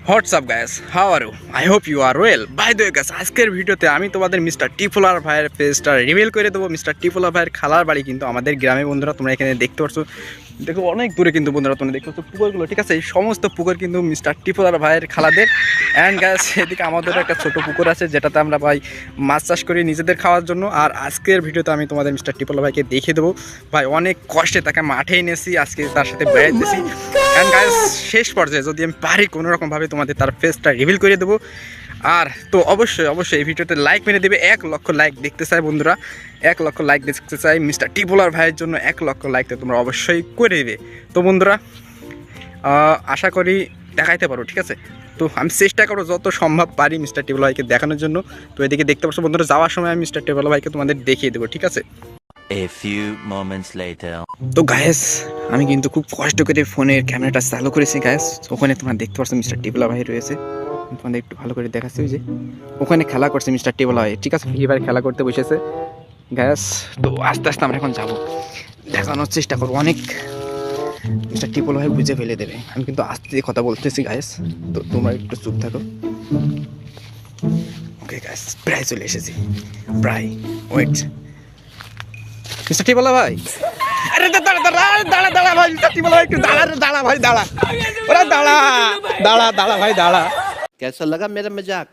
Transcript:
WhatsApp guys, how are you? I hope you are well. By the way guys, আজকের ভিডিওতে আমি তোমাদের mister টিফুলার ভাইয়ের পেজটা রিভিল করে দেবো। মিস্টার টিফুলার ভাইয়ের খালার বাড়ি কিন্তু আমাদের গ্রামে বন্ধুরা, তোমরা এখানে দেখতে পাচ্ছ। দেখো অনেক দূরে কিন্তু বন্ধুরা, তোমরা দেখতে পাচ্ছ পুকুরগুলো, ঠিক আছে? এই সমস্ত পুকুর কিন্তু মিস্টার টিফুলার ভাইয়ের খালাদের। অ্যান্ড গাইস, এদিকে আমাদেরও একটা ছোটো পুকুর আছে যেটাতে আমরা ভাই মাছ চাষ করি নিজেদের খাওয়ার জন্য। আর আজকের ভিডিওতে আমি তোমাদের মিস্টার টিফুলার ভাইকে দেখিয়ে দেবো। ভাই অনেক কষ্টে তাকে মাঠে এনেছি, আজকে তার সাথে বেড়াইতেছি। অ্যান্ড গাইস, শেষ পর্যায়ে যদি আমি পারি কোনোরকমভাবে তোমাদের তার ফেসটা রিভিল করে দেবো। আর তো অবশ্যই এই ভিডিওতে লাইক মেরে দেবে। 1 লক্ষ লাইক দেখতে চাই বন্ধুরা, 1 লক্ষ লাইক দেখতে চাই মিস্টার টিফুলার ভাইয়ের জন্য। 1 লক্ষ লাইক তো তোমরা অবশ্যই করে দেবে। তো বন্ধুরা, আশা করি দেখাইতে পারো, ঠিক আছে? তো আমি চেষ্টা করবো যত সম্ভব পারি মিস্টার টিফুলার ভাইকে দেখানোর জন্য। তো এদিকে দেখতে পাচ্ছ বন্ধুরা, যাওয়ার সময় আমি মিস্টার টিফুলার ভাইকে তোমাদের দেখিয়ে দেবো, ঠিক আছে? A few moments later. তো গায়েস, আমি কিন্তু খুব কষ্ট করে ফোনের ক্যামেরাটা চালু করেছি গায়েস। ওখানে তোমরা দেখতে পাচ্ছ মিস্টার টিফুলার ভাই রয়েছে। তোমাদের একটু ভালো করে দেখাচ্ছি, ওই যে ওখানে খেলা করছে মিস্টার টিফুলার ভাই, ঠিক আছে? ফ্রি ফায়ার খেলা করতে বসেছে গ্যাস। তো আস্তে আস্তে আমরা এখন যাবো, দেখানোর চেষ্টা করবো। অনেক মিস্টার টিফুলার ভাই বুঝে ফেলে দেবে। আমি কিন্তু আস্তে কথা বলতেছি গায়েস, তো তোমরা একটু চুপ থাকো। ওকে গায়েস, প্রায় চলে এসেছি, প্রায়। ওয়েট, মিস্টার টিফুলার ভাই, আরে দাঁড়া ভাই, মিস্টার টিফুলার ভাই একটু দাঁড়া ভাই, দাঁড়া। ওরা দাঁড়া ভাই, দাঁড়া। कैसा लगा मेरा मजाक?